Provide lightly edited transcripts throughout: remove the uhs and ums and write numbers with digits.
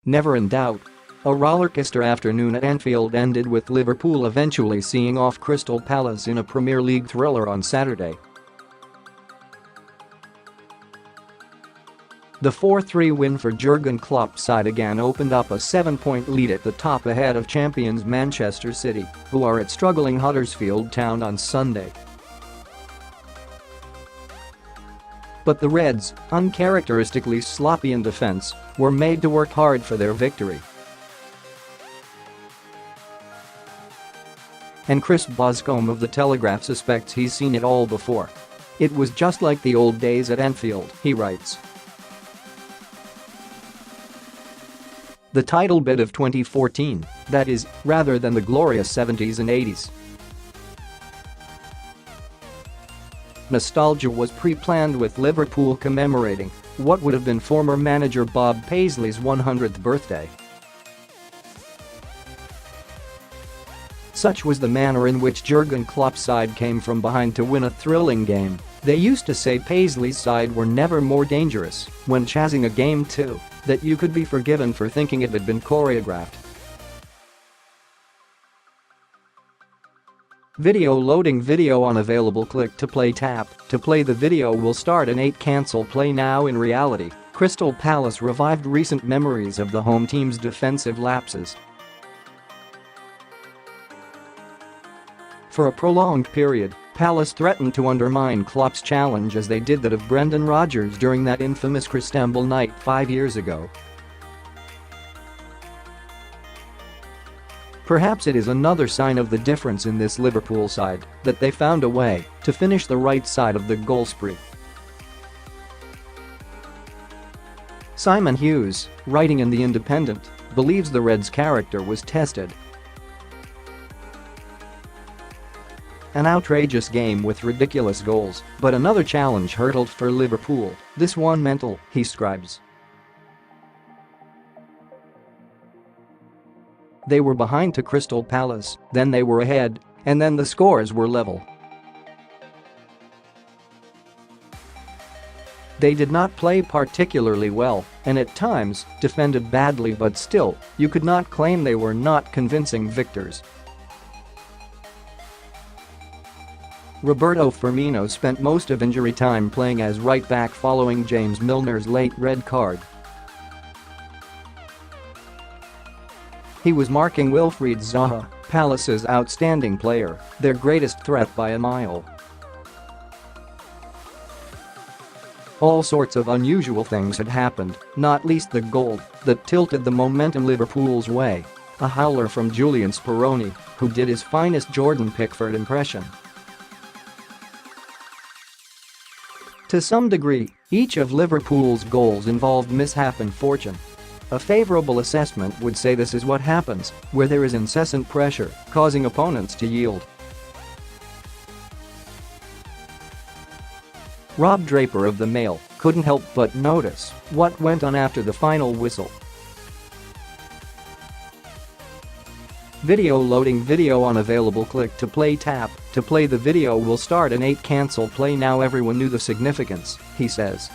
never in doubt. A rollercoaster afternoon at Anfield ended with Liverpool eventually seeing off Crystal Palace in a Premier League thriller on Saturday. The 4-3 win for Jurgen Klopp's side again opened up a 7-point lead at the top ahead of champions Manchester City, who are at struggling Huddersfield Town on Sunday. But the Reds, uncharacteristically sloppy in defence, were made to work hard for their victory. And Chris Bascombe of the Telegraph suspects he's seen it all before. "It was just like the old days at Anfield," he writes. The title bid of 2014, that is, rather than the glorious 70s and 80s. Nostalgia was pre-planned with Liverpool commemorating what would have been former manager Bob Paisley's 100th birthday. Such was the manner in which Jurgen Klopp's side came from behind to win a thrilling game. They used to say Paisley's side were never more dangerous when chasing a game too, that you could be forgiven for thinking it had been choreographed. Video loading video unavailable click to play tap. To play the video will start an 8 cancel play now. In reality, Crystal Palace revived recent memories of the home team's defensive lapses. For a prolonged period, Palace threatened to undermine Klopp's challenge as they did that of Brendan Rodgers during that infamous Crystanbul night 5 years ago. Perhaps it is another sign of the difference in this Liverpool side that they found a way to finish the right side of the goal spree. Simon Hughes, writing in The Independent, believes the Reds' character was tested. An outrageous game with ridiculous goals, but another challenge hurtled for Liverpool, this one mental, he scribes. They were behind to Crystal Palace, then they were ahead, and then the scores were level. They did not play particularly well, and at times, defended badly, but still, you could not claim they were not convincing victors. Roberto Firmino spent most of injury time playing as right back following James Milner's late red card. He was marking Wilfried Zaha, Palace's outstanding player, their greatest threat by a mile. All sorts of unusual things had happened, not least the goal that tilted the momentum Liverpool's way. A howler from Julian Speroni, who did his finest Jordan Pickford impression. To some degree, each of Liverpool's goals involved mishap and fortune. A favourable assessment would say this is what happens where there is incessant pressure, causing opponents to yield. Rob Draper of the Mail couldn't help but notice what went on after the final whistle. Video loading video unavailable click to play tap. To play the video will start an 8 cancel play now. Everyone knew the significance, he says.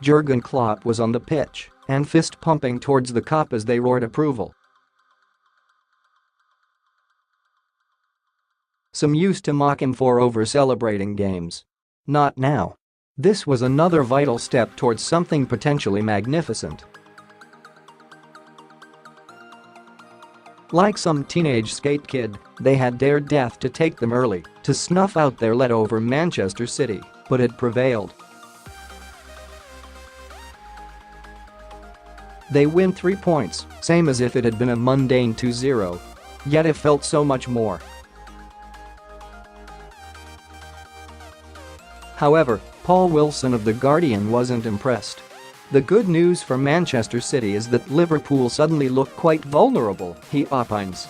Jurgen Klopp was on the pitch and fist pumping towards the cop as they roared approval. Some used to mock him for over-celebrating games. Not now. This was another vital step towards something potentially magnificent. Like some teenage skate kid, they had dared death to take them early, to snuff out their lead over Manchester City, but it prevailed. They win 3 points, same as if it had been a mundane 2-0. Yet it felt so much more. However, Paul Wilson of The Guardian wasn't impressed. The good news for Manchester City is that Liverpool suddenly look quite vulnerable, he opines.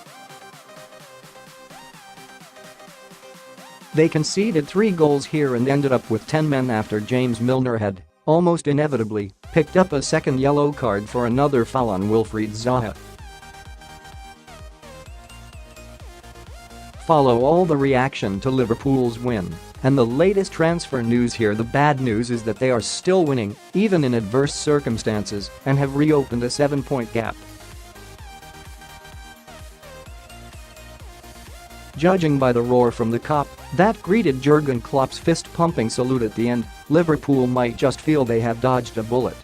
They conceded 3 goals here and ended up with 10 men after James Milner had, almost inevitably, picked up a second yellow card for another foul on Wilfried Zaha. Follow all the reaction to Liverpool's win. And the latest transfer news here, the bad news is that they are still winning, even in adverse circumstances, and have reopened a 7-point gap. Judging by the roar from the Kop that greeted Jurgen Klopp's fist-pumping salute at the end, Liverpool might just feel they have dodged a bullet.